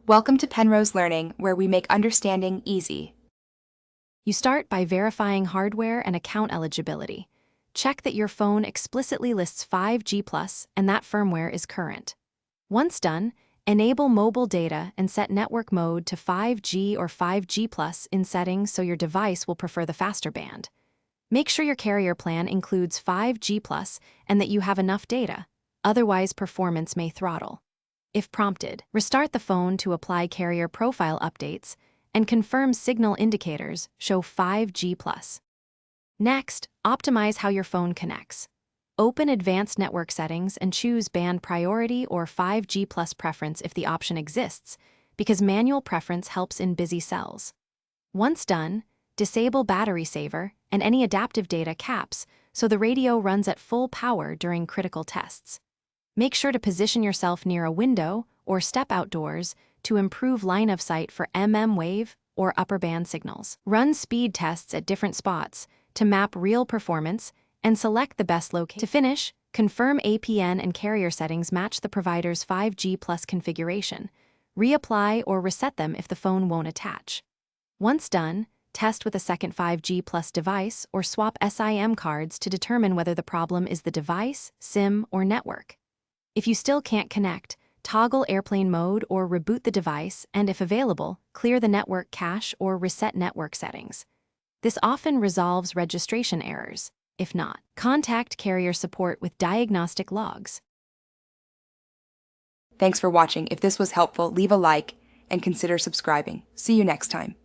Welcome to Penrose Learning, where we make understanding easy. You start by verifying hardware and account eligibility. Check that your phone explicitly lists 5G+ and that firmware is current. Once done, enable mobile data and set network mode to 5G or 5G+ in settings so your device will prefer the faster band. Make sure your carrier plan includes 5G+ and that you have enough data, otherwise performance may throttle. If prompted, restart the phone to apply carrier profile updates and confirm signal indicators show 5G+. Next, optimize how your phone connects. Open Advanced Network Settings and choose Band Priority or 5G+ preference if the option exists, because manual preference helps in busy cells. Once done, disable Battery Saver and any adaptive data caps so the radio runs at full power during critical tests. Make sure to position yourself near a window or step outdoors to improve line of sight for wave or upper band signals. Run speed tests at different spots to map real performance and select the best location. To finish, confirm APN and carrier settings match the provider's 5G+ configuration. Reapply or reset them if the phone won't attach. Once done, test with a second 5G+ device or swap SIM cards to determine whether the problem is the device, SIM, or network. If you still can't connect, toggle airplane mode or reboot the device and, if available, clear the network cache or reset network settings. This often resolves registration errors. If not, contact carrier support with diagnostic logs. Thanks for watching. If this was helpful, leave a like and consider subscribing. See you next time.